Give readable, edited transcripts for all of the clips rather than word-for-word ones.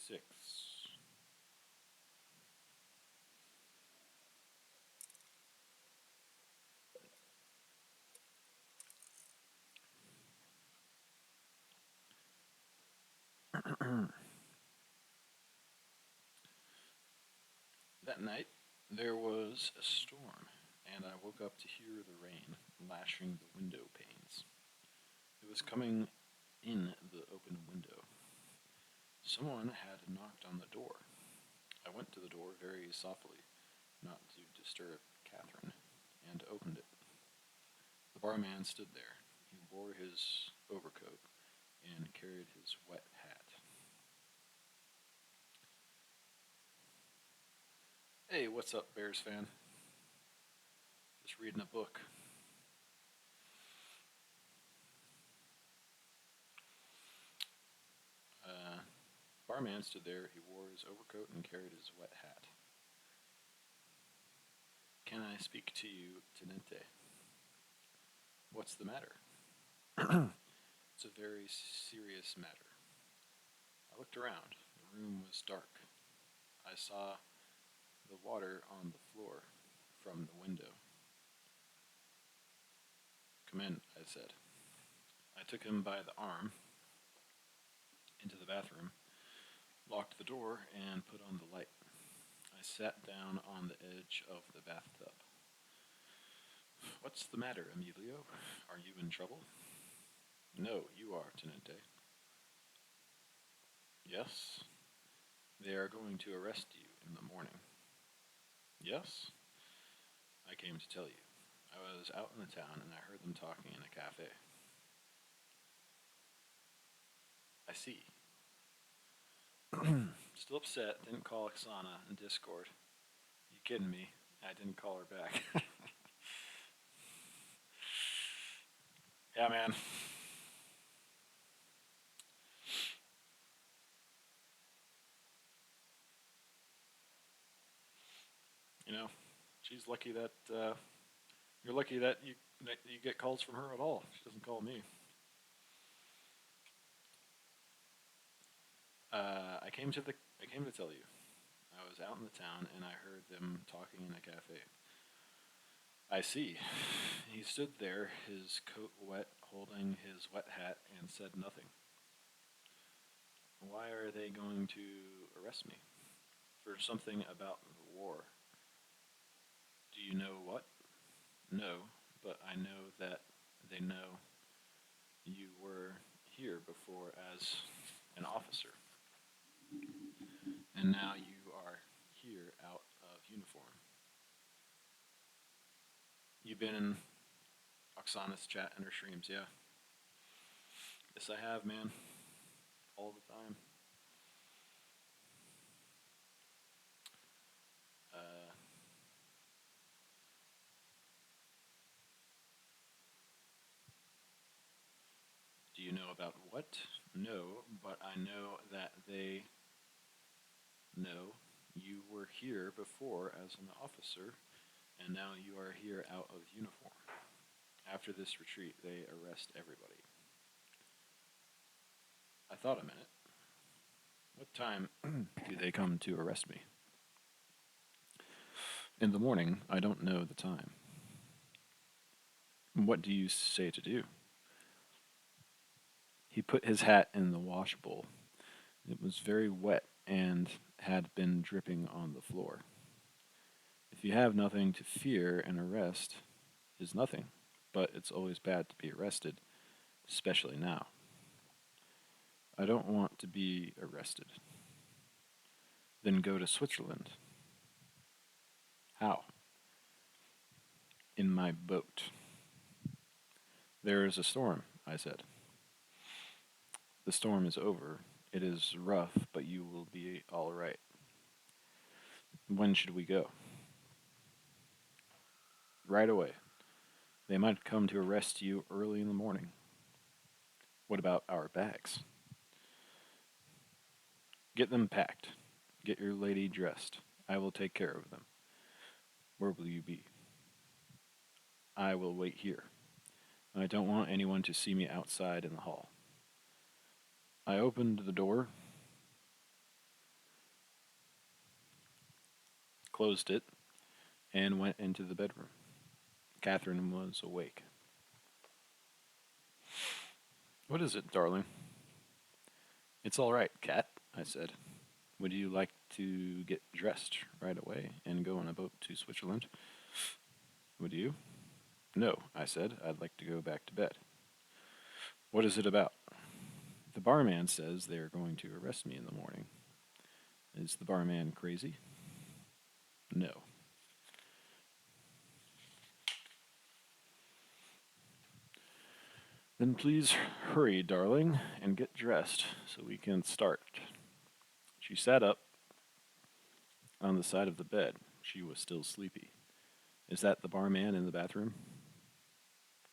6. That night, there was a storm, and I woke up to hear the rain lashing the window panes. It was coming in the open window. Someone had knocked on the door. I went to the door very softly, not to disturb Catherine, and opened it. The barman stood there. He wore his overcoat and carried his wet hat. Hey, what's up, Bears fan? Just reading a book. Barman stood there. He wore his overcoat and carried his wet hat. Can I speak to you, Tenente? What's the matter? It's a very serious matter. I looked around. The room was dark. I saw the water on the floor from the window. Come in, I said. I took him by the arm into the bathroom, locked the door, and put on the light. I sat down on the edge of the bathtub. What's the matter, Emilio? Are you in trouble? No, you are, Tenente. Yes? They are going to arrest you in the morning. Yes? I came to tell you. I was out in the town and I heard them talking in a cafe. I see. Still upset, didn't call Oksana in Discord. You kidding me? I didn't call her back. Yeah, man. You know, she's lucky that you're lucky that you get calls from her at all. She doesn't call me. I came to tell you. I was out in the town and I heard them talking in a cafe. I see. He stood there, his coat wet, holding his wet hat, and said nothing. Why are they going to arrest me? For something about the war. Do you know what? No, but I know that they know you were here before as an officer, and now you are here out of uniform. You've been in Oksana's chat and her streams, yeah? Yes, I have, man. All the time. Uh, do you know about what? No, but I know that they know you were here before as an officer, and now you are here out of uniform. After this retreat, they arrest everybody. I thought a minute. What time do they come to arrest me? In the morning, I don't know the time. What do you say to do? He put his hat in the wash bowl. It was very wet and had been dripping on the floor. If you have nothing to fear, an arrest is nothing, but it's always bad to be arrested, especially now. I don't want to be arrested. Then go to Switzerland. How? In my boat. There is a storm, I said. The storm is over. It is rough, but you will be all right. When should we go? Right away. They might come to arrest you early in the morning. What about our bags? Get them packed. Get your lady dressed. I will take care of them. Where will you be? I will wait here. I don't want anyone to see me outside in the hall. I opened the door. closed it, and went into the bedroom. Catherine was awake. "What is it, darling?" "It's all right, Cat," I said. "Would you like to get dressed right away and go on a boat to Switzerland?" "Would you?" "No," I said. "I'd like to go back to bed." "What is it about?" "The barman says they are going to arrest me in the morning." "Is the barman crazy?" "No." "Then please hurry, darling, and get dressed so we can start." She sat up on the side of the bed. She was still sleepy. "Is that the barman in the bathroom?"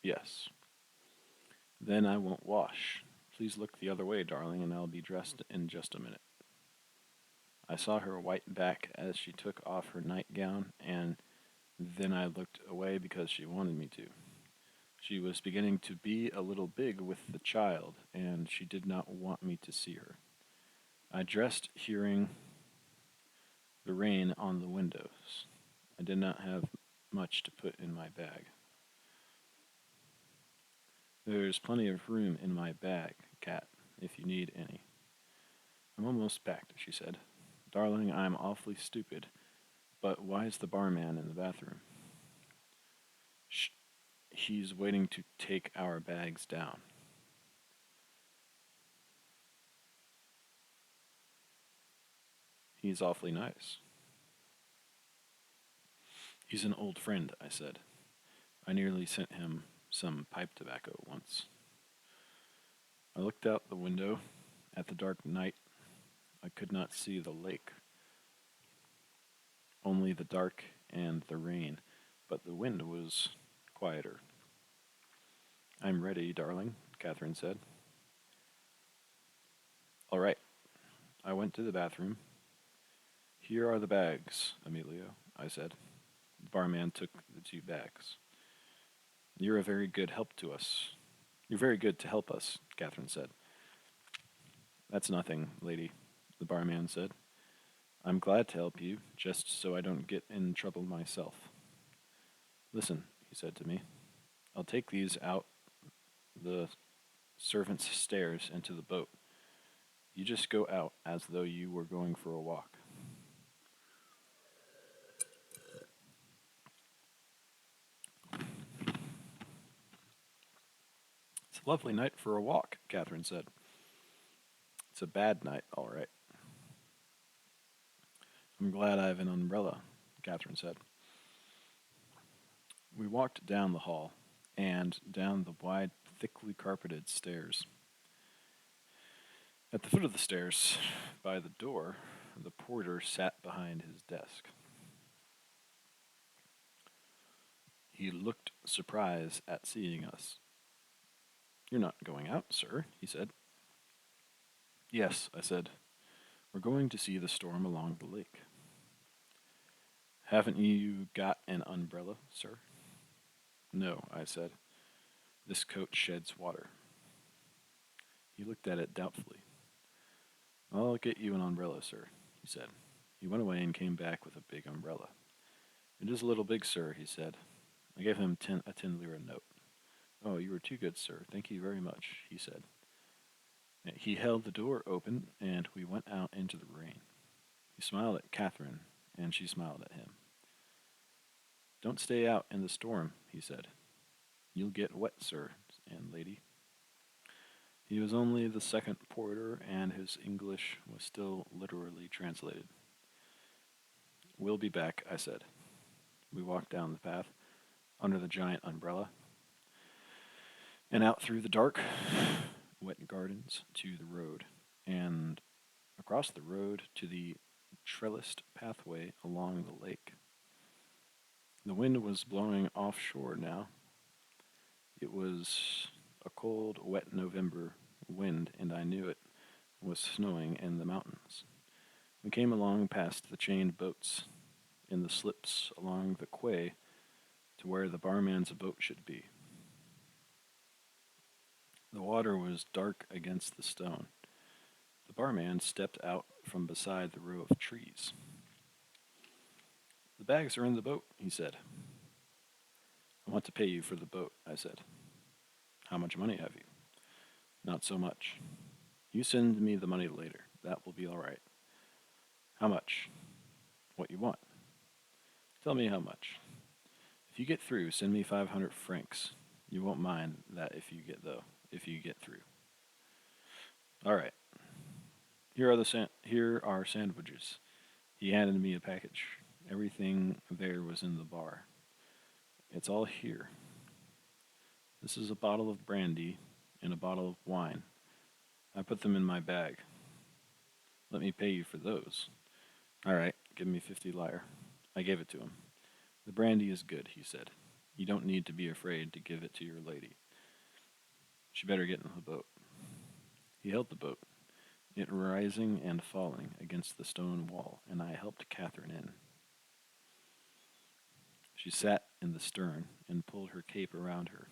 "Yes." "Then I won't wash. Please look the other way, darling, and I'll be dressed in just a minute." I saw her white back as she took off her nightgown, and then I looked away because she wanted me to. She was beginning to be a little big with the child, and she did not want me to see her. I dressed hearing the rain on the windows. I did not have much to put in my bag. "There's plenty of room in my bag, Cat, if you need any." "I'm almost packed," she said. "Darling, I'm awfully stupid, but why is the barman in the bathroom?" "Shh, he's waiting to take our bags down." "He's awfully nice." "He's an old friend," I said. "I nearly sent him some pipe tobacco once." I looked out the window at the dark night. I could not see the lake, only the dark and the rain, but the wind was quieter. "I'm ready, darling," Catherine said. "All right." I went to the bathroom. "Here are the bags, Emilio," I said. The barman took the 2 bags. "You're a very good help to us." "You're very good to help us," Catherine said. "That's nothing, lady," the barman said. "I'm glad to help you, just so I don't get in trouble myself." "Listen," he said to me. "I'll take these out the servants' stairs into the boat. You just go out as though you were going for a walk." "It's a lovely night for a walk," Catherine said. "It's a bad night, all right." "I'm glad I have an umbrella," Catherine said. We walked down the hall and down the wide, thickly carpeted stairs. At the foot of the stairs, by the door, the porter sat behind his desk. He looked surprised at seeing us. "You're not going out, sir," he said. "Yes," I said. "We're going to see the storm along the lake." "Haven't you got an umbrella, sir?" "No," I said. "This coat sheds water." He looked at it doubtfully. "I'll get you an umbrella, sir," he said. He went away and came back with a big umbrella. "It is a little big, sir," he said. I gave him a 10 lira note. "Oh, you were too good, sir. Thank you very much," he said. He held the door open, and we went out into the rain. He smiled at Catherine, and she smiled at him. "Don't stay out in the storm," he said. "You'll get wet, sir and lady." He was only the second porter, and his English was still literally translated. "We'll be back," I said. We walked down the path, under the giant umbrella, and out through the dark, wet gardens to the road, and across the road to the trellised pathway along the lake. The wind was blowing offshore now. It was a cold, wet November wind, and I knew it was snowing in the mountains. We came along past the chained boats in the slips along the quay to where the barman's boat should be. The water was dark against the stone. The barman stepped out from beside the row of trees. The bags are in the boat, he said. I want to pay you for the boat, I said. How much money have you? Not so much. You send me the money later. That will be all right. How much? What you want. Tell me how much. If you get through, send me 500 francs. You won't mind that if you get through. All right. Here are sandwiches. He handed me a package. Everything there was in the bar. It's all here. This is a bottle of brandy and a bottle of wine. I put them in my bag. Let me pay you for those. All right, give me 50 lire. I gave it to him. The brandy is good, he said. You don't need to be afraid to give it to your lady. She better get in the boat. He held the boat, it rising and falling against the stone wall, and I helped Catherine in. She sat in the stern and pulled her cape around her.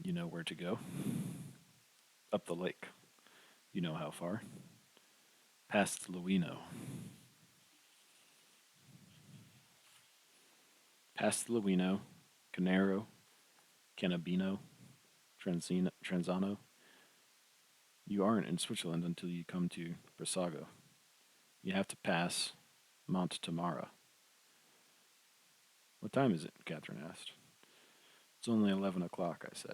You know where to go? Up the lake. You know how far? Past Luino. Past Luino, Canaro, Canabino, Trenzano. You aren't in Switzerland until you come to Brissago. You have to pass Mont Tamara. What time is it? Catherine asked. It's only 11 o'clock, I said.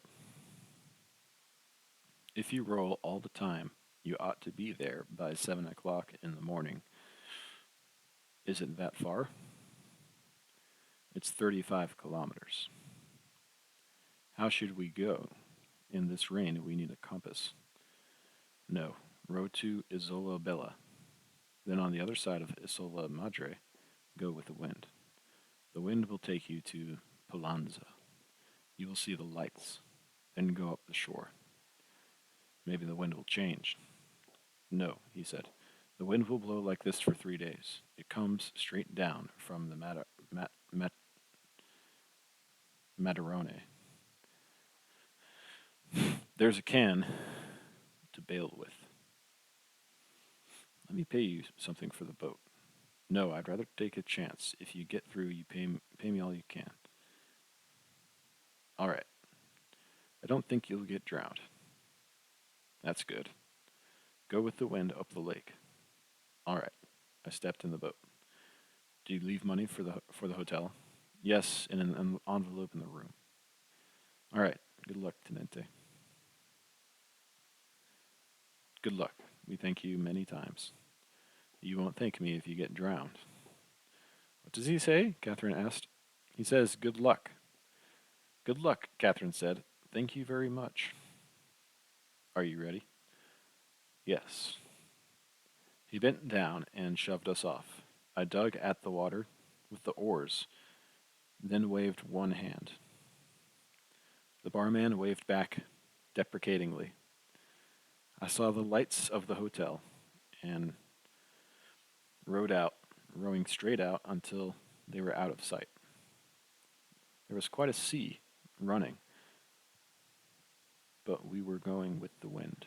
If you roll all the time, you ought to be there by 7 o'clock in the morning. Is it that far? It's 35 kilometers. How should we go? In this rain, we need a compass. No, row to Isola Bella. Then on the other side of Isola Madre, go with the wind. The wind will take you to Palanza. You will see the lights, then go up the shore. Maybe the wind will change. No, he said. The wind will blow like this for 3 days. It comes straight down from the Madarone. There's a can to bail with. Let me pay you something for the boat. No, I'd rather take a chance. If you get through, you pay me all you can. All right. I don't think you'll get drowned. That's good. Go with the wind up the lake. All right. I stepped in the boat. Do you leave money for the hotel? Yes, in an envelope in the room. All right. Good luck, Tenente. Good luck. We thank you many times. You won't thank me if you get drowned. What does he say? Catherine asked. He says, good luck. Good luck, Catherine said. Thank you very much. Are you ready? Yes. He bent down and shoved us off. I dug at the water with the oars, then waved one hand. The barman waved back deprecatingly. I saw the lights of the hotel and rowing straight out until they were out of sight. There was quite a sea running, but we were going with the wind.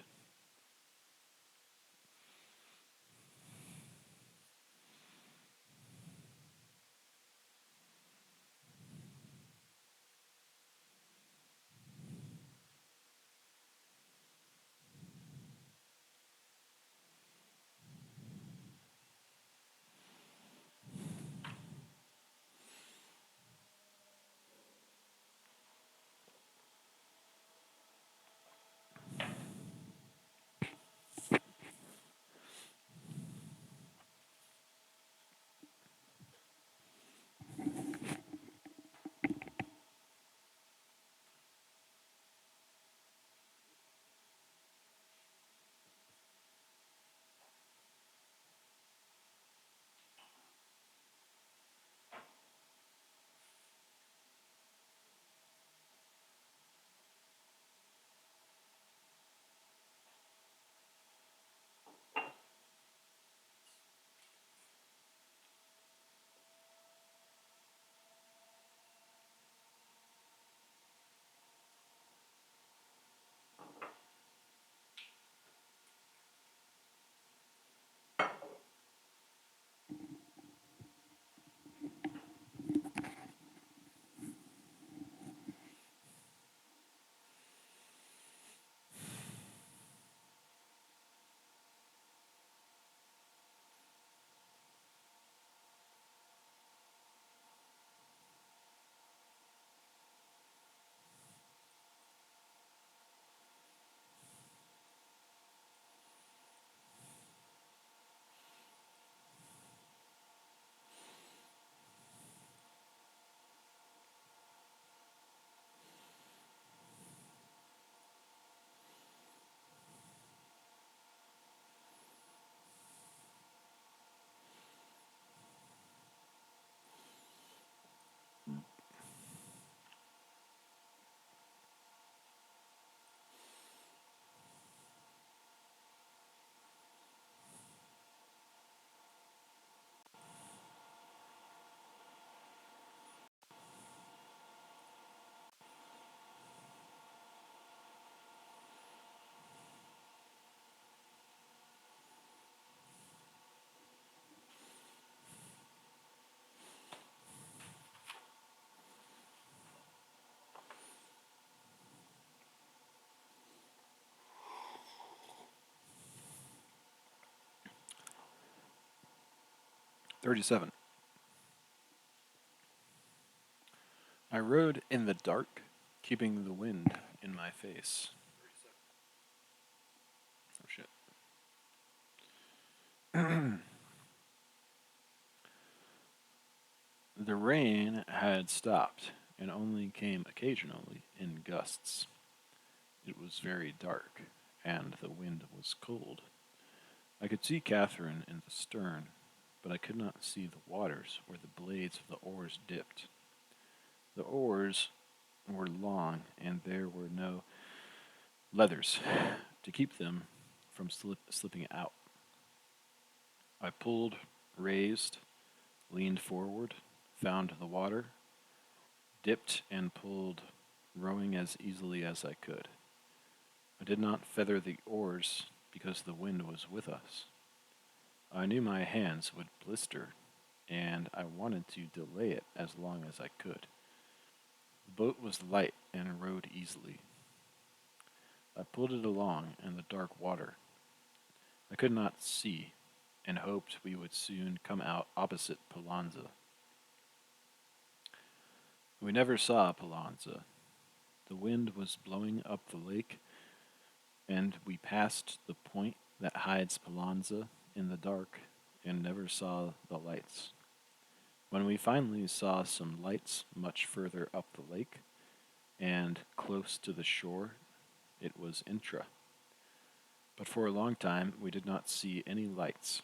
37. I rode in the dark, keeping the wind in my face. Oh shit. The rain had stopped and only came occasionally in gusts. It was very dark, and the wind was cold. I could see Catherine in the stern, but I could not see the waters where the blades of the oars dipped. The oars were long, and there were no leathers to keep them from slipping out. I pulled, raised, leaned forward, found the water, dipped and pulled, rowing as easily as I could. I did not feather the oars because the wind was with us. I knew my hands would blister, and I wanted to delay it as long as I could. The boat was light and rowed easily. I pulled it along in the dark water. I could not see, and hoped we would soon come out opposite Palanza. We never saw Palanza. The wind was blowing up the lake, and we passed the point that hides Palanza in the dark and never saw the lights. When we finally saw some lights much further up the lake and close to the shore, it was Intra. But for a long time we did not see any lights,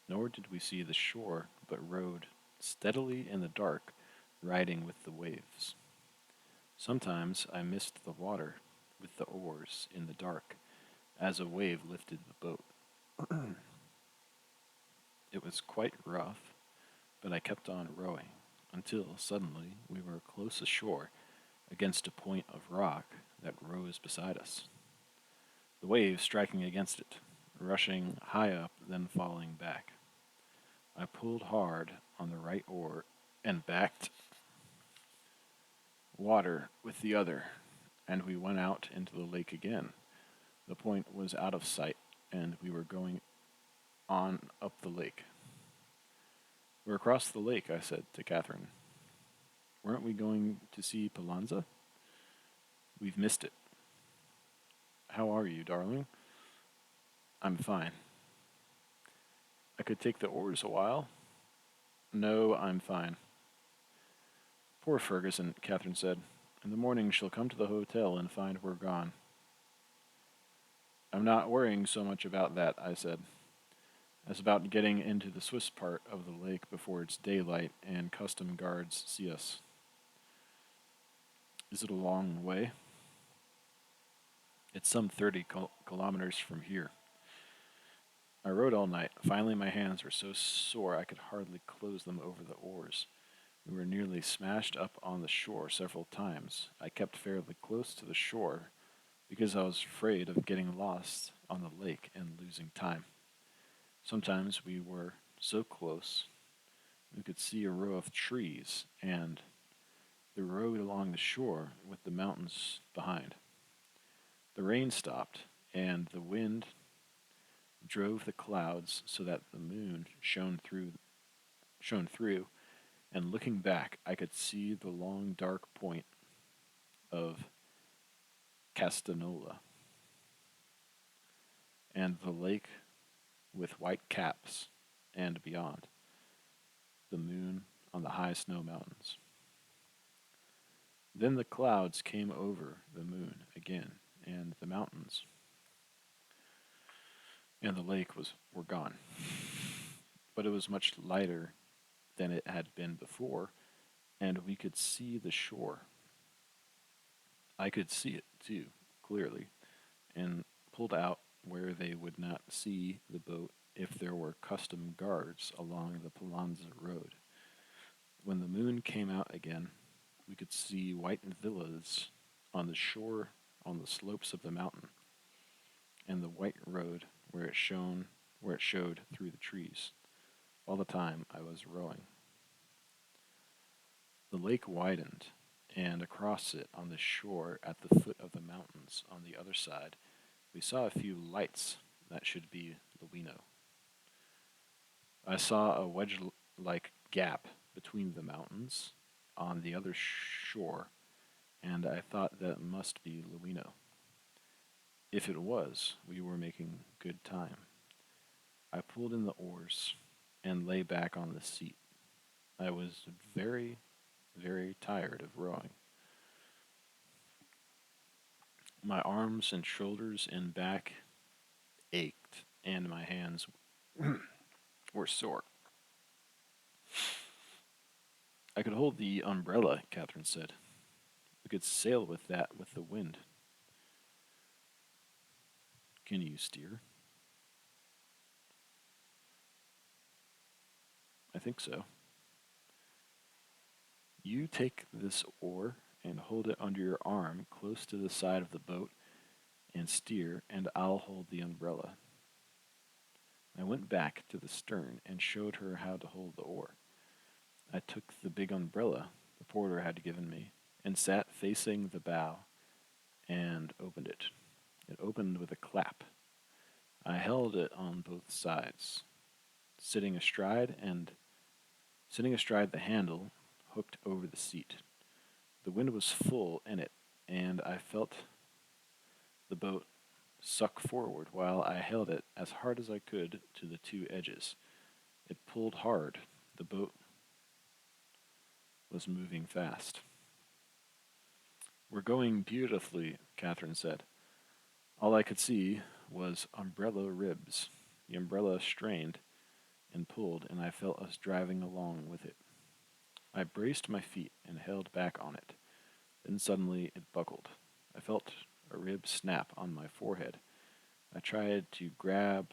nor did we see the shore, but rowed steadily in the dark, riding with the waves. Sometimes I missed the water with the oars in the dark, as a wave lifted the boat. It was quite rough, but I kept on rowing, until suddenly we were close ashore, against a point of rock that rose beside us. The waves striking against it, rushing high up, then falling back. I pulled hard on the right oar and backed water with the other, and we went out into the lake again. The point was out of sight, and we were going on up the lake. We're across the lake, I said to Catherine. Weren't we going to see Palanza? We've missed it. How are you, darling? I'm fine. I could take the oars a while. No, I'm fine. Poor Ferguson, Catherine said. In the morning she'll come to the hotel and find we're gone. I'm not worrying so much about that, I said, as about getting into the Swiss part of the lake before it's daylight and custom guards see us. Is it a long way? It's some 30 kilometers from here. I rowed all night. Finally, my hands were so sore I could hardly close them over the oars. We were nearly smashed up on the shore several times. I kept fairly close to the shore because I was afraid of getting lost on the lake and losing time. Sometimes we were so close we could see a row of trees and the road along the shore with the mountains behind. The rain stopped, and the wind drove the clouds so that the moon shone through, and looking back, I could see the long dark point of Castanola, and the lake with white caps, and beyond, the moon on the high snow mountains. Then the clouds came over the moon again, and the mountains and the lake were gone. But it was much lighter than it had been before, and we could see the shore. I could see it, too, clearly, and pulled out where they would not see the boat if there were custom guards along the Palanza road. When the moon came out again, we could see white villas on the shore on the slopes of the mountain, and the white road where it showed through the trees. All the time I was rowing. The lake widened, and across it on the shore at the foot of the mountains on the other side, we saw a few lights that should be Luino. I saw a wedge like gap between the mountains on the other shore, and I thought that must be Luino. If it was, we were making good time. I pulled in the oars and lay back on the seat. I was very, very tired of rowing. My arms and shoulders and back ached, and my hands were sore. I could hold the umbrella, Catherine said. We could sail with that with the wind. Can you steer? I think so. You take this oar and hold it under your arm close to the side of the boat and steer, and I'll hold the umbrella. I went back to the stern and showed her how to hold the oar. I took the big umbrella the porter had given me and sat facing the bow and opened it. It opened with a clap. I held it on both sides, sitting astride the handle hooked over the seat. The wind was full in it, and I felt the boat suck forward while I held it as hard as I could to the two edges. It pulled hard. The boat was moving fast. We're going beautifully, Catherine said. All I could see was umbrella ribs. The umbrella strained and pulled, and I felt us driving along with it. I braced my feet and held back on it. Then suddenly it buckled. I felt a rib snap on my forehead. I tried to grab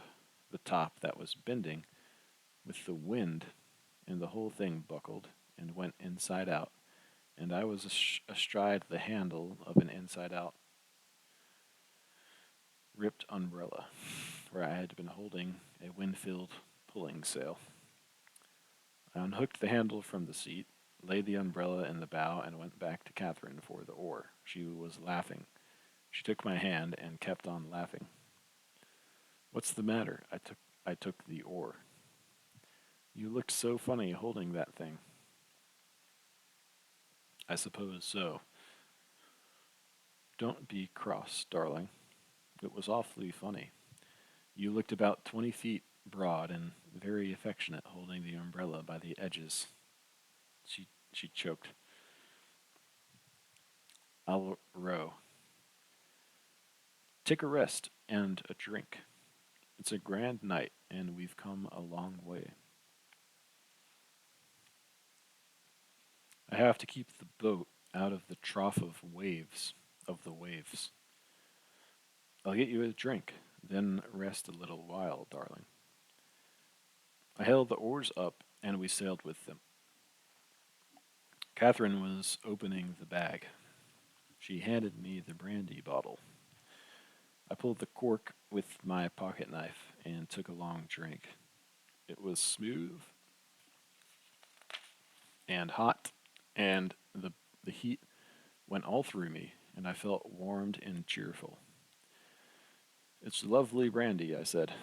the top that was bending with the wind, and the whole thing buckled and went inside out, and I was astride the handle of an inside-out ripped umbrella, where I had been holding a wind-filled pulling sail. I unhooked the handle from the seat, laid the umbrella in the bow, and went back to Catherine for the oar. She was laughing. She took my hand and kept on laughing. What's the matter? I took the oar. You looked so funny holding that thing. I suppose so. Don't be cross, darling. It was awfully funny. You looked about 20 feet broad and very affectionate holding the umbrella by the edges. She choked. I'll row. Take a rest and a drink. It's a grand night, and we've come a long way. I have to keep the boat out of the trough of the waves. I'll get you a drink, then rest a little while, darling. I held the oars up, and we sailed with them. Catherine was opening the bag. She handed me the brandy bottle. I pulled the cork with my pocket knife and took a long drink. It was smooth and hot, and the heat went all through me, and I felt warmed and cheerful. It's lovely brandy, I said.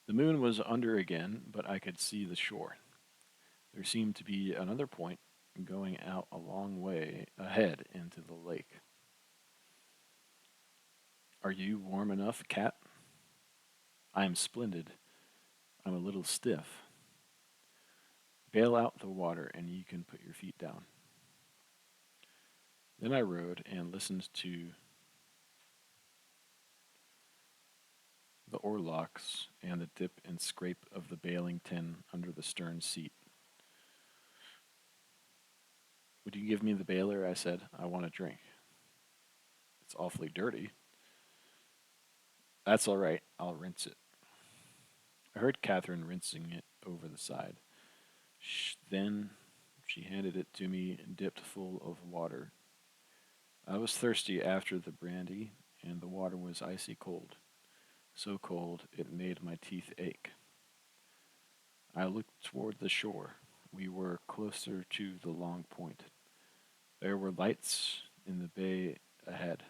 The moon was under again, but I could see the shore. There seemed to be another point going out a long way ahead into the lake. Are you warm enough, Cat? I am splendid. I'm a little stiff. Bail out the water and you can put your feet down. Then I rowed and listened to the oarlocks and the dip and scrape of the bailing tin under the stern seat. Would you give me the bailer? I said. I want a drink. It's awfully dirty. That's all right. I'll rinse it. I heard Catherine rinsing it over the side. Then she handed it to me dipped full of water. I was thirsty after the brandy, and the water was icy cold. So cold it made my teeth ache. I looked toward the shore. We were closer to the long point. There were lights in the bay ahead.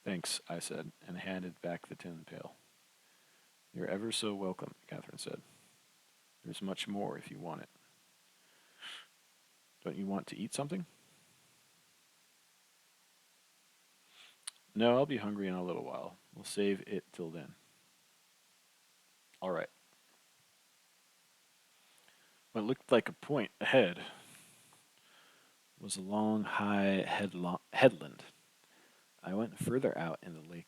Thanks, I said, and handed back the tin pail. You're ever so welcome, Catherine said. There's much more if you want it. Don't you want to eat something? No, I'll be hungry in a little while. We'll save it till then. All right. What looked like a point ahead was a long, high headland. I went further out in the lake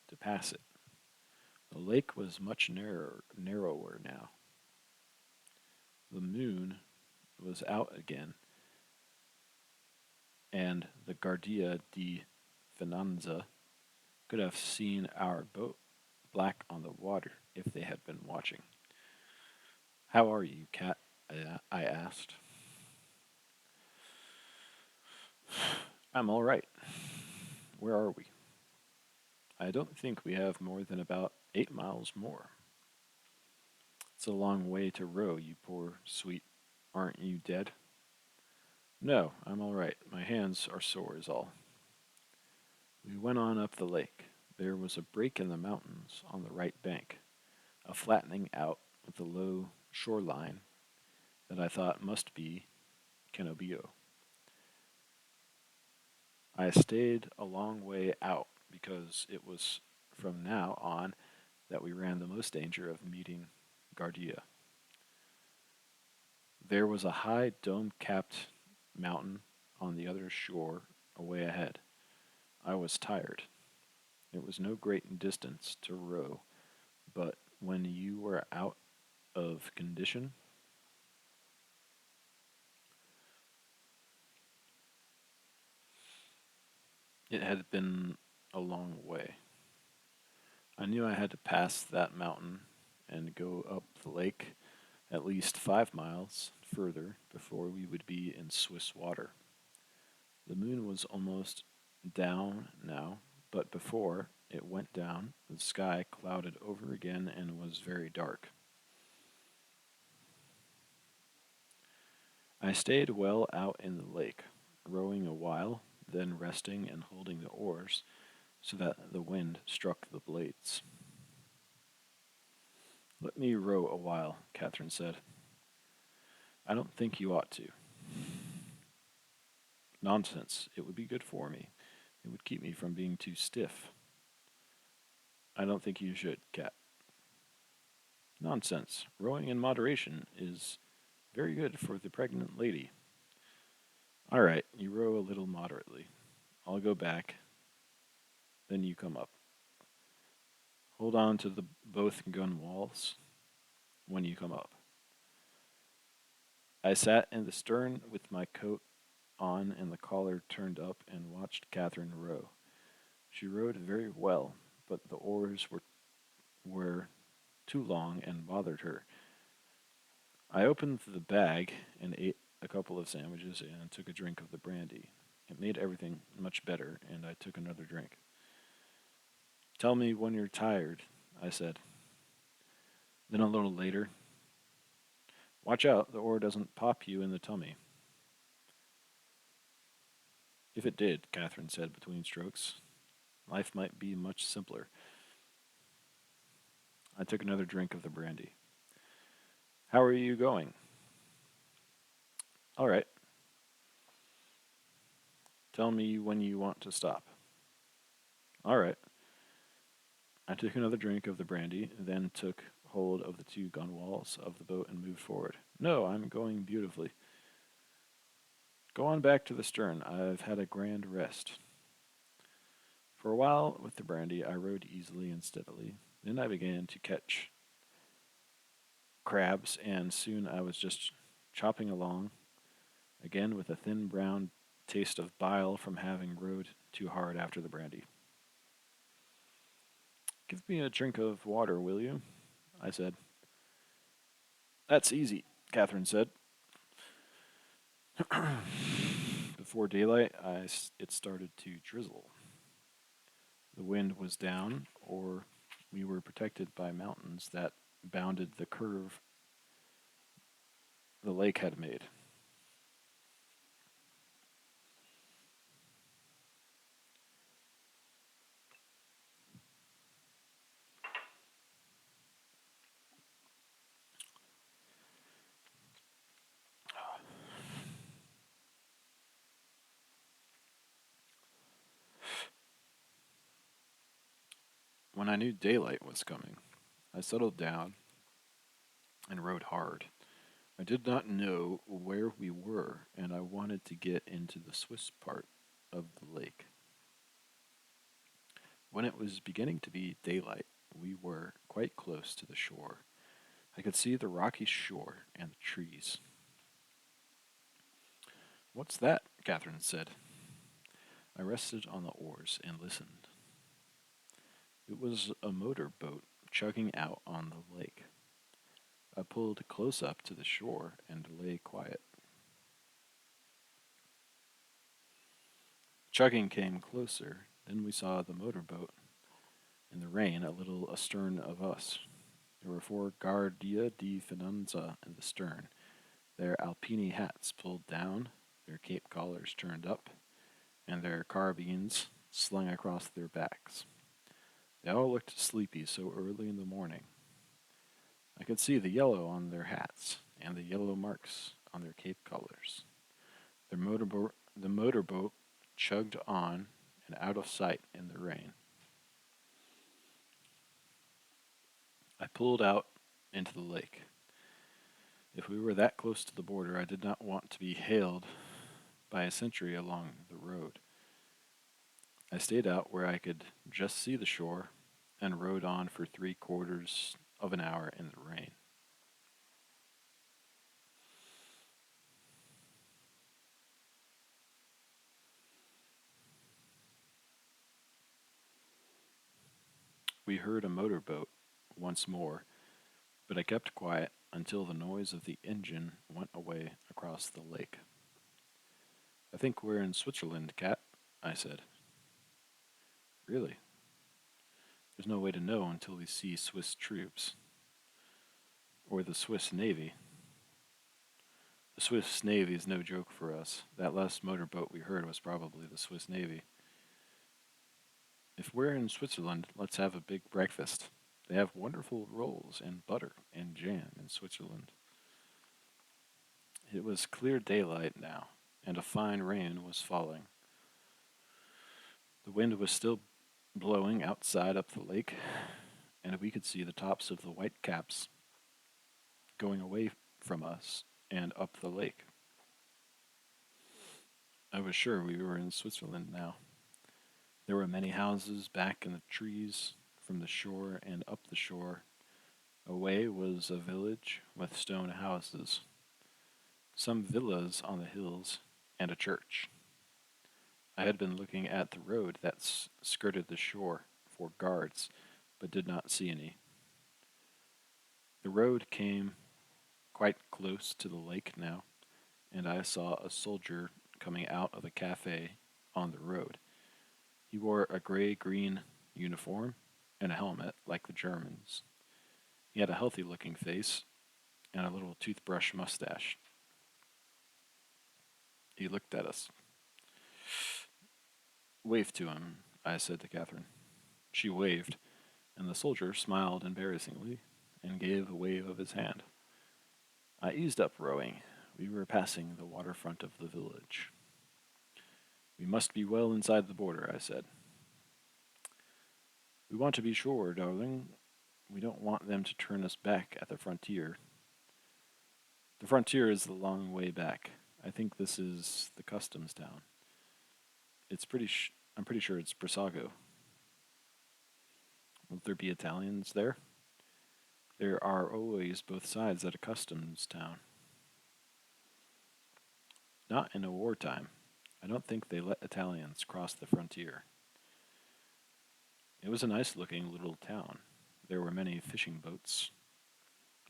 to pass it. The lake was much narrower now. The moon was out again, and the Guardia di Finanza could have seen our boat black on the water if they had been watching. How are you, Cat? I asked. I'm all right. Where are we? I don't think we have more than about 8 miles more. It's a long way to row, you poor sweet. Aren't you dead? No, I'm all right. My hands are sore, is all. We went on up the lake. There was a break in the mountains on the right bank, a flattening out of the low shoreline that I thought must be Cannobio. I stayed a long way out because it was from now on that we ran the most danger of meeting Guardia. There was a high dome-capped mountain on the other shore away ahead. I was tired. It was no great distance to row, but when you were out of condition, it had been a long way. I knew I had to pass that mountain and go up the lake at least 5 miles further before we would be in Swiss water. The moon was almost down now, but before it went down, the sky clouded over again and was very dark. I stayed well out in the lake, rowing a while, then resting and holding the oars so that the wind struck the blades. Let me row a while, Catherine said. I don't think you ought to. Nonsense. It would be good for me. It would keep me from being too stiff. I don't think you should, Cat. Nonsense. Rowing in moderation is very good for the pregnant lady. All right, you row a little moderately. I'll go back. Then you come up. Hold on to the both gun walls when you come up. I sat in the stern with my coat on and the collar turned up and watched Catherine row. She rowed very well, but the oars were too long and bothered her. I opened the bag and ate a couple of sandwiches and took a drink of the brandy. It made everything much better, and I took another drink. Tell me when you're tired, I said. Then a little later, watch out, the oar doesn't pop you in the tummy. If it did, Catherine said between strokes, life might be much simpler. I took another drink of the brandy. How are you going? All right. Tell me when you want to stop. All right. I took another drink of the brandy, then took hold of the two gunwales of the boat and moved forward. No, I'm going beautifully. Go on back to the stern. I've had a grand rest. For a while, with the brandy, I rowed easily and steadily. Then I began to catch crabs, and soon I was just chopping along, again with a thin brown taste of bile from having rowed too hard after the brandy. Give me a drink of water, will you? I said. That's easy, Catherine said. Before daylight, it started to drizzle. The wind was down, or we were protected by mountains that bounded the curve the lake had made. when I knew daylight was coming, I settled down and rowed hard. I did not know where we were, and I wanted to get into the Swiss part of the lake. When it was beginning to be daylight, we were quite close to the shore. I could see the rocky shore and the trees. "What's that?" Catherine said. I rested on the oars and listened. It was a motor boat chugging out on the lake. I pulled close up to the shore and lay quiet. Chugging came closer. Then we saw the motorboat in the rain a little astern of us. There were 4 Guardia di Finanza in the stern, their Alpini hats pulled down, their cape collars turned up, and their carbines slung across their backs. They all looked sleepy so early in the morning. I could see the yellow on their hats and the yellow marks on their cape collars. The motorboat chugged on and out of sight in the rain. I pulled out into the lake. If we were that close to the border, I did not want to be hailed by a sentry along the road. I stayed out where I could just see the shore and rowed on for 3/4 of an hour in the rain. We heard a motorboat once more, but I kept quiet until the noise of the engine went away across the lake. "I think we're in Switzerland, Cat," I said. "Really? There's no way to know until we see Swiss troops. Or the Swiss Navy. The Swiss Navy is no joke for us. That last motorboat we heard was probably the Swiss Navy. If we're in Switzerland, let's have a big breakfast. They have wonderful rolls and butter and jam in Switzerland." It was clear daylight now, and a fine rain was falling. The wind was still blowing outside up the lake, and we could see the tops of the white caps going away from us and up the lake. I was sure we were in Switzerland now. There were many houses back in the trees from the shore, and up the shore away was a village with stone houses, some villas on the hills, and a church. I had been looking at the road that skirted the shore for guards, but did not see any. The road came quite close to the lake now, and I saw a soldier coming out of a cafe on the road. He wore a gray-green uniform and a helmet like the Germans. He had a healthy-looking face and a little toothbrush mustache. He looked at us. "Wave to him," I said to Catherine. She waved, and the soldier smiled embarrassingly and gave a wave of his hand. I eased up rowing. We were passing the waterfront of the village. "We must be well inside the border," I said. "We want to be sure, darling. We don't want them to turn us back at the frontier." "The frontier is the long way back. I think this is the customs town. I'm pretty sure it's Brissago." "Won't there be Italians there?" "There are always both sides at a customs town." "Not in a wartime. I don't think they let Italians cross the frontier." It was a nice-looking little town. There were many fishing boats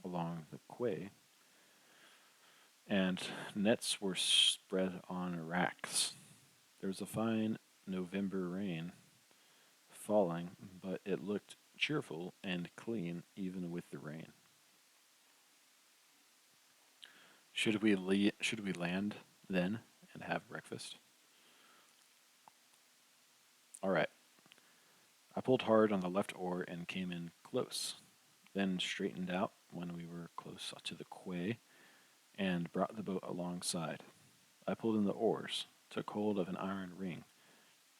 along the quay, and nets were spread on racks. There was a fine November rain falling, but it looked cheerful and clean even with the rain. Should we land then and have breakfast?" "All right." I pulled hard on the left oar and came in close, then straightened out when we were close to the quay and brought the boat alongside. I pulled in the oars, took hold of an iron ring,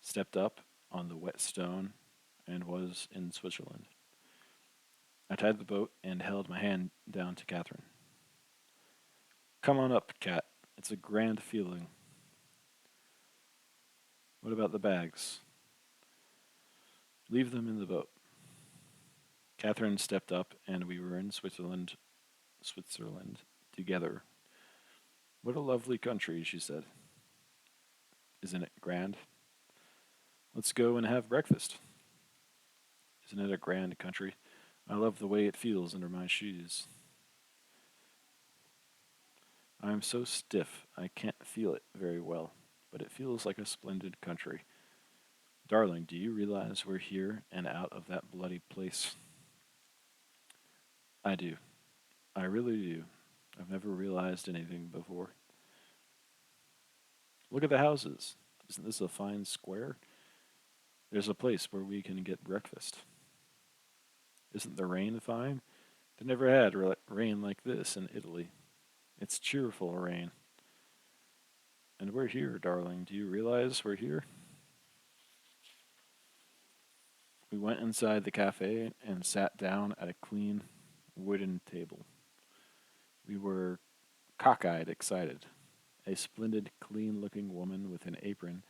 stepped up on the wet stone and was in Switzerland. I tied the boat and held my hand down to Catherine. Come on up, Cat. It's a grand feeling. What about the bags? Leave them in the boat. Catherine stepped up, and we were in Switzerland together. What a lovely country, she said. Isn't it grand? Let's go and have breakfast. Isn't it a grand country? I love the way it feels under my shoes. I'm so stiff I can't feel it very well, but it feels like a splendid country. Darling, do you realize we're here and out of that bloody place? I do. I really do. I've never realized anything before. Look at the houses. Isn't this a fine square? There's a place where we can get breakfast. Isn't the rain fine? They never had rain like this in Italy. It's cheerful rain. And we're here, darling. Do you realize we're here? We went inside the cafe and sat down at a clean wooden table. We were cockeyed excited. A splendid, clean looking woman with an apron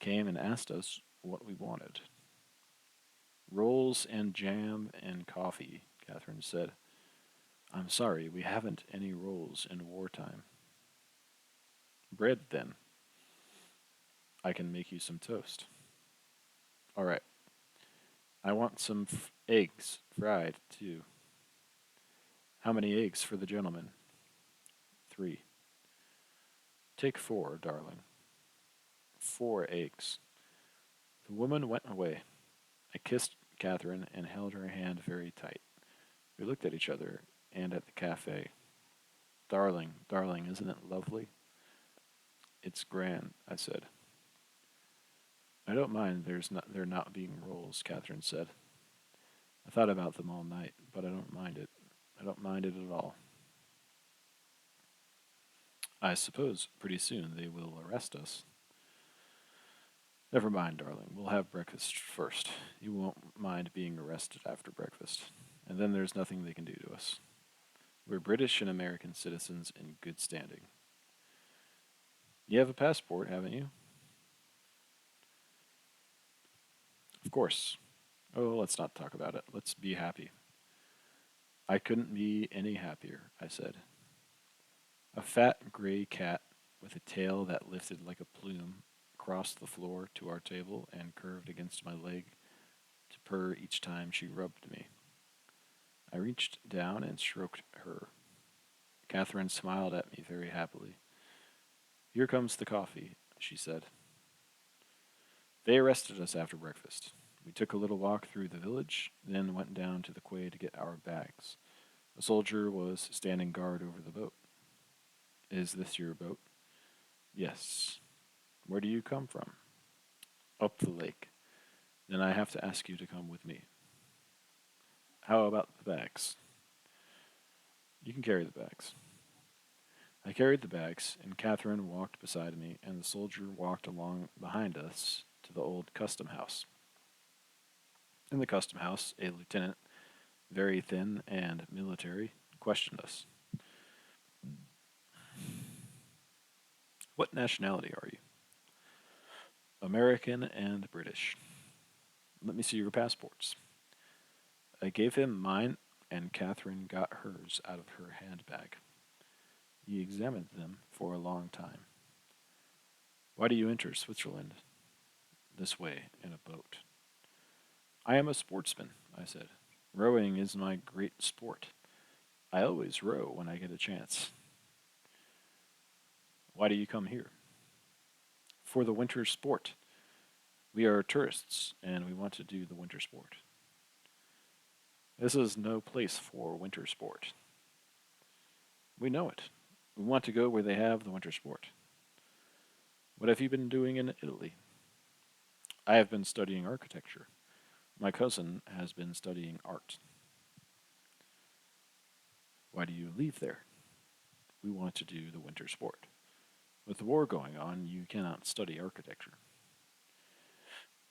came and asked us what we wanted. Rolls and jam and coffee, Catherine said. I'm sorry, we haven't any rolls in wartime. Bread, then. I can make you some toast. All right. I want some eggs, fried, too. How many eggs for the gentleman? 3. Take 4, darling. 4 eggs. The woman went away. I kissed Catherine and held her hand very tight. We looked at each other and at the cafe. Darling, darling, isn't it lovely? It's grand, I said. I don't mind there not being rolls, Catherine said. I thought about them all night, but I don't mind it. I don't mind it at all. I suppose pretty soon they will arrest us. Never mind, darling. We'll have breakfast first. You won't mind being arrested after breakfast. And then there's nothing they can do to us. We're British and American citizens in good standing. You have a passport, haven't you? Of course. Oh, let's not talk about it. Let's be happy. I couldn't be any happier, I said. A fat gray cat with a tail that lifted like a plume crossed the floor to our table and curved against my leg to purr each time she rubbed me. I reached down and stroked her. Catherine smiled at me very happily. Here comes the coffee, she said. They arrested us after breakfast. We took a little walk through the village, then went down to the quay to get our bags. A soldier was standing guard over the boat. Is this your boat? Yes. Where do you come from? Up the lake. Then I have to ask you to come with me. How about the bags? You can carry the bags. I carried the bags, and Catherine walked beside me, and the soldier walked along behind us to the old custom house. In the custom house, a lieutenant, very thin and military, questioned us. What nationality are you? American and British. Let me see your passports. I gave him mine, and Catherine got hers out of her handbag. He examined them for a long time. Why do you enter Switzerland? This way, in a boat. I am a sportsman, I said. Rowing is my great sport. I always row when I get a chance. Why do you come here? For the winter sport. We are tourists, and we want to do the winter sport. This is no place for winter sport. We know it. We want to go where they have the winter sport. What have you been doing in Italy? I have been studying architecture. My cousin has been studying art. Why do you leave there? We want to do the winter sport. With the war going on, you cannot study architecture.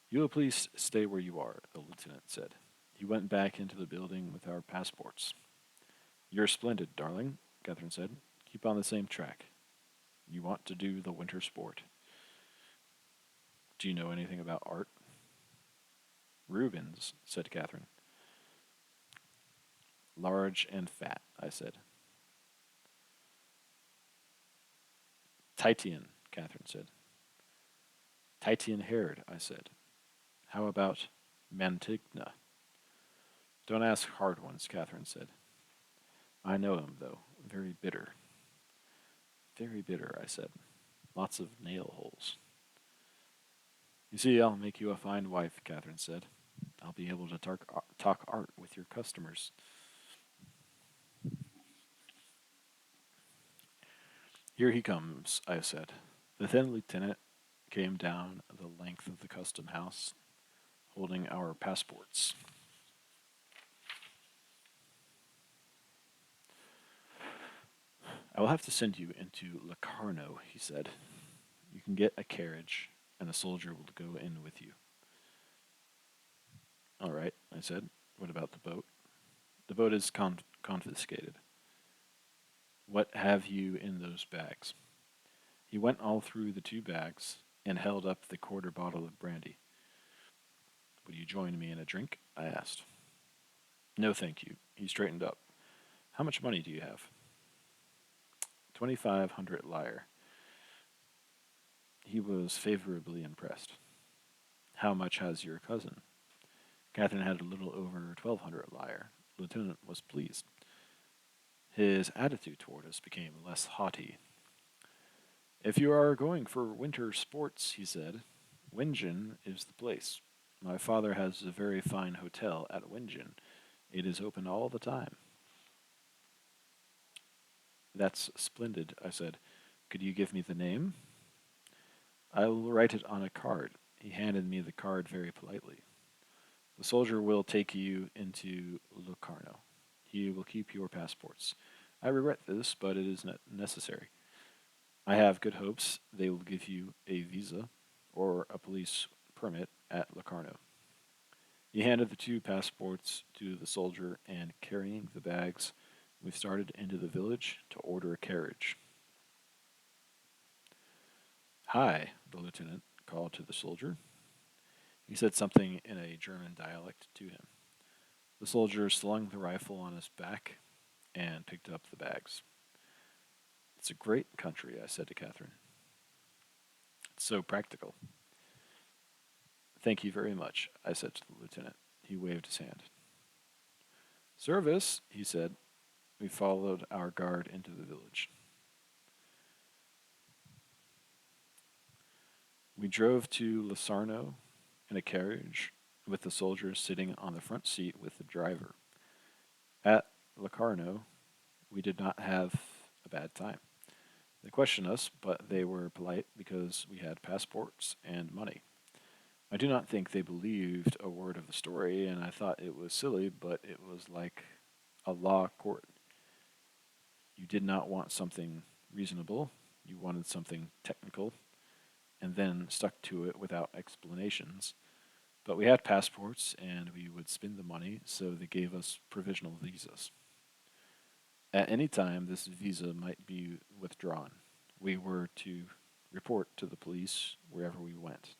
You will please stay where you are, the lieutenant said. He went back into the building with our passports. You're splendid, darling, Catherine said. Keep on the same track. You want to do the winter sport. Do you know anything about art? Rubens, said Catherine. Large and fat, I said. Titian, Catherine said. Titian-haired, I said. How about Mantegna? Don't ask hard ones, Catherine said. I know him, though. Very bitter. Very bitter, I said. Lots of nail holes. You see, I'll make you a fine wife, Catherine said. I'll be able to talk art with your customers. Here he comes, I said. The thin lieutenant came down the length of the custom house, holding our passports. I will have to send you into Locarno, he said. You can get a carriage, and a soldier will go in with you. All right, I said. What about the boat? The boat is confiscated. What have you in those bags? He went all through the 2 bags and held up the quarter bottle of brandy. Would you join me in a drink? I asked. No, thank you. He straightened up. How much money do you have? 2,500 lyre. He was favorably impressed. How much has your cousin? Catherine had a little over 1,200 lyre. The lieutenant was pleased. His attitude toward us became less haughty. If you are going for winter sports, he said, Wingen is the place. My father has a very fine hotel at Wingen. It is open all the time. That's splendid, I said. Could you give me the name? I will write it on a card. He handed me the card very politely. The soldier will take you into Locarno. He will keep your passports. I regret this, but it is necessary. I have good hopes they will give you a visa or a police permit at Locarno. He handed the 2 passports to the soldier, and carrying the bags, we started into the village to order a carriage. Hi, the lieutenant called to the soldier. He said something in a German dialect to him. The soldier slung the rifle on his back and picked up the bags. It's a great country, I said to Catherine. It's so practical. Thank you very much, I said to the lieutenant. He waved his hand. Service, he said. We followed our guard into the village. We drove to Locarno in a carriage with the soldiers sitting on the front seat with the driver. At Locarno, we did not have a bad time. They questioned us, but they were polite because we had passports and money. I do not think they believed a word of the story, and I thought it was silly, but it was like a law court. You did not want something reasonable, you wanted something technical, and then stuck to it without explanations. But we had passports, and we would spend the money, so they gave us provisional visas. At any time, this visa might be withdrawn. We were to report to the police wherever we went.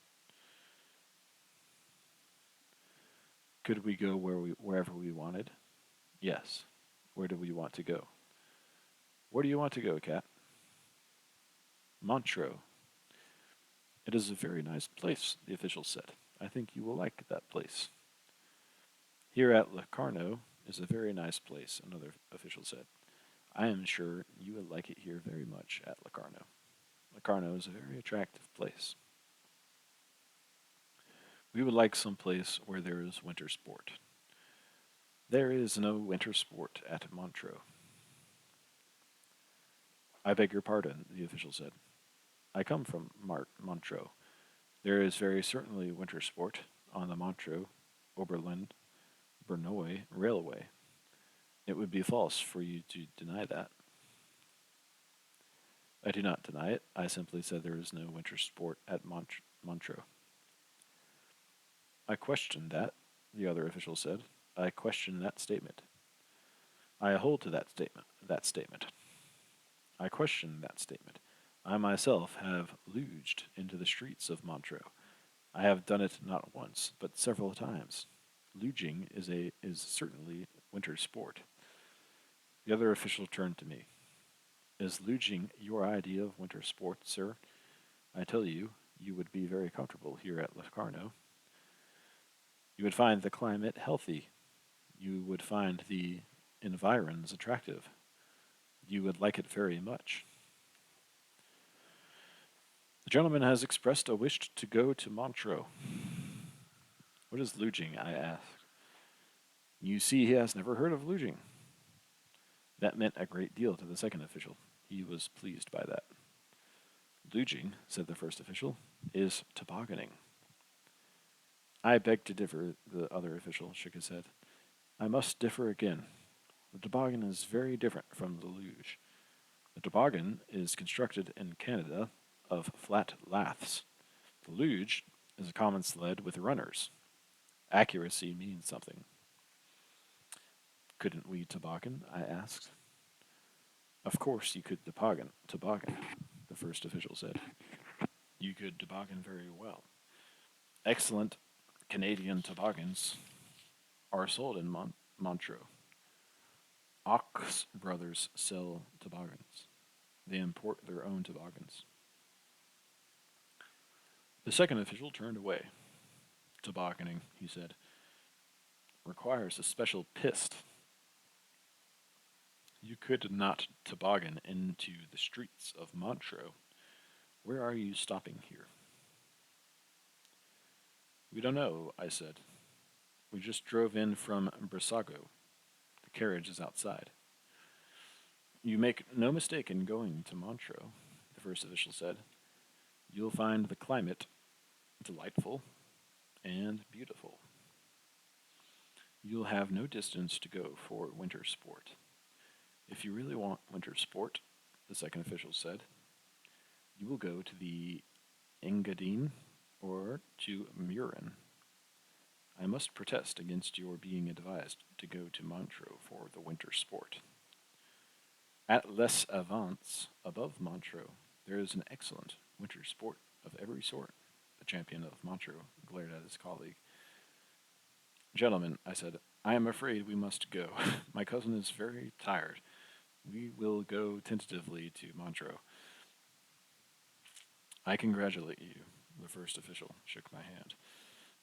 Could we go wherever we wanted? Yes. Where do we want to go? Where do you want to go, Cat? Montreux. It is a very nice place, the official said. I think you will like that place. Here at Locarno is a very nice place, another official said. I am sure you would like it here very much at Locarno. Locarno is a very attractive place. We would like some place where there is winter sport. There is no winter sport at Montreux. I beg your pardon, the official said. I come from Montreux. There is very certainly winter sport on the Montreux, Oberland, Bernouillet Railway. It would be false for you to deny that. I do not deny it. I simply said there is no winter sport at Montreux. I question that, the other official said. I question that statement. I hold to that statement. That statement. I question that statement. I myself have luged into the streets of Montreux. I have done it not once, but several times. Luging is certainly winter sport. The other official turned to me. Is luging your idea of winter sport, sir? I tell you, you would be very comfortable here at Locarno. You would find the climate healthy. You would find the environs attractive. You would like it very much. The gentleman has expressed a wish to go to Montreux. What is luging? I asked. You see, he has never heard of luging. That meant a great deal to the second official. He was pleased by that. Luging, said the first official, is tobogganing. I beg to differ, the other official shook his head. I must differ again. The toboggan is very different from the luge. The toboggan is constructed in Canada of flat laths. The luge is a common sled with runners. Accuracy means something. Couldn't we toboggan? I asked. Of course you could toboggan, the first official said. You could toboggan very well. Excellent Canadian toboggans are sold in Montreux. Ox Brothers sell toboggans. They import their own toboggans. The second official turned away. Tobogganing, he said, requires a special pist. You could not toboggan into the streets of Montreux. Where are you stopping here? We don't know, I said. We just drove in from Brissago. The carriage is outside. You make no mistake in going to Montreux, the first official said. You'll find the climate delightful and beautiful. You'll have no distance to go for winter sport. If you really want winter sport, the second official said, you will go to the Engadine or to Murin. I must protest against your being advised to go to Montreux for the winter sport. At Les Avants, above Montreux, there is an excellent winter sport of every sort. The champion of Montreux glared at his colleague. Gentlemen, I said, I am afraid we must go. My cousin is very tired. We will go tentatively to Montreux. I congratulate you, the first official shook my hand.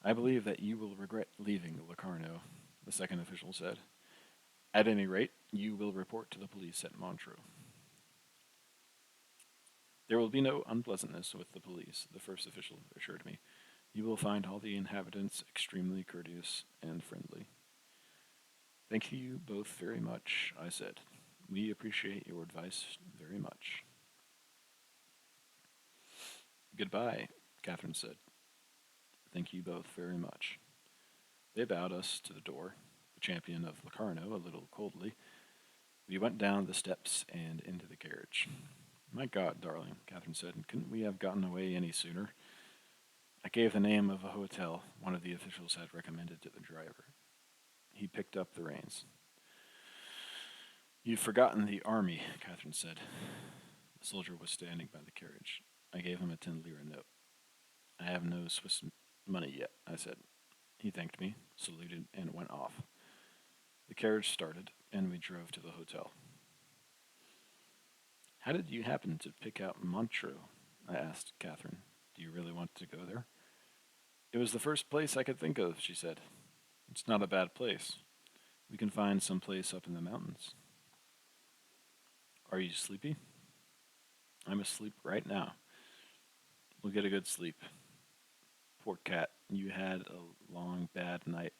I believe that you will regret leaving Locarno, the second official said. At any rate, you will report to the police at Montreux. There will be no unpleasantness with the police, the first official assured me. You will find all the inhabitants extremely courteous and friendly. Thank you both very much, I said. We appreciate your advice very much. Goodbye, Catherine said. Thank you both very much. They bowed us to the door, the champion of Locarno a little coldly. We went down the steps and into the carriage. My God, darling, Catherine said, couldn't we have gotten away any sooner? I gave the name of a hotel one of the officials had recommended to the driver. He picked up the reins. You've forgotten the army, Catherine said. The soldier was standing by the carriage. I gave him a 10-lire note. I have no Swiss money yet, I said. He thanked me, saluted, and went off. The carriage started, and we drove to the hotel. How did you happen to pick out Montreux? I asked Catherine. Do you really want to go there? It was the first place I could think of, she said. It's not a bad place. We can find some place up in the mountains. Are you sleepy? I'm asleep right now. We'll get a good sleep. Poor cat, you had a long, bad night.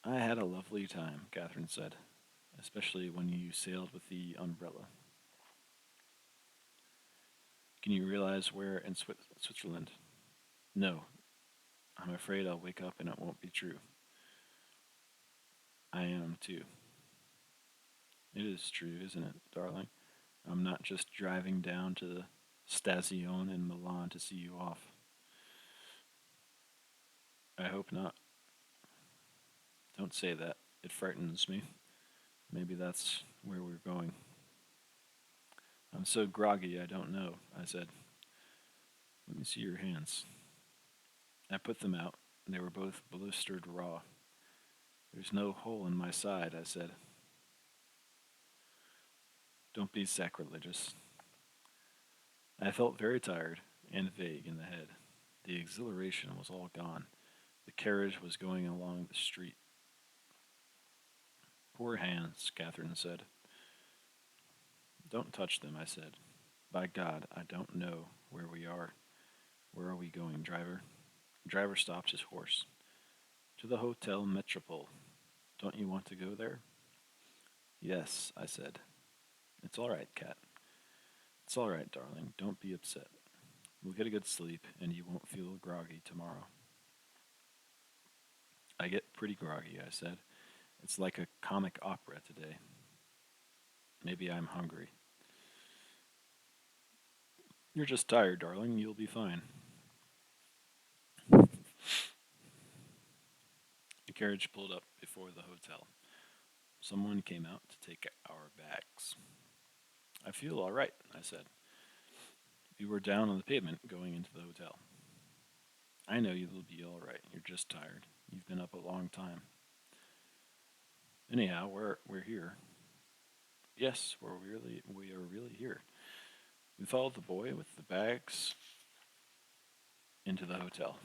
I had a lovely time, Catherine said, especially when you sailed with the umbrella. Can you realize where in Switzerland? No. I'm afraid I'll wake up and it won't be true. I am too. It is true, isn't it, darling? I'm not just driving down to the Stazione in Milan to see you off. I hope not. Don't say that. It frightens me. Maybe that's where we're going. I'm so groggy I don't know, I said. Let me see your hands. I put them out. They were both blistered raw. There's no hole in my side, I said. Don't be sacrilegious. I felt very tired and vague in the head. The exhilaration was all gone. The carriage was going along the street. Poor hands, Catherine said. Don't touch them, I said. By God, I don't know where we are. Where are we going, driver? The driver stopped his horse. To the Hotel Metropole. Don't you want to go there? Yes, I said. It's all right, Cat. It's all right, darling. Don't be upset. We'll get a good sleep, and you won't feel groggy tomorrow. I get pretty groggy, I said. It's like a comic opera today. Maybe I'm hungry. You're just tired, darling. You'll be fine. The carriage pulled up before the hotel. Someone came out to take our bags. I feel all right, I said. We were down on the pavement going into the hotel. I know you will be all right. You're just tired. You've been up a long time. Anyhow, we're here. Yes, we are really here. We followed the boy with the bags into the hotel.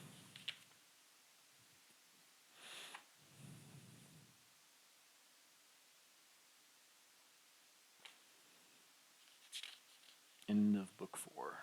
End of book 4.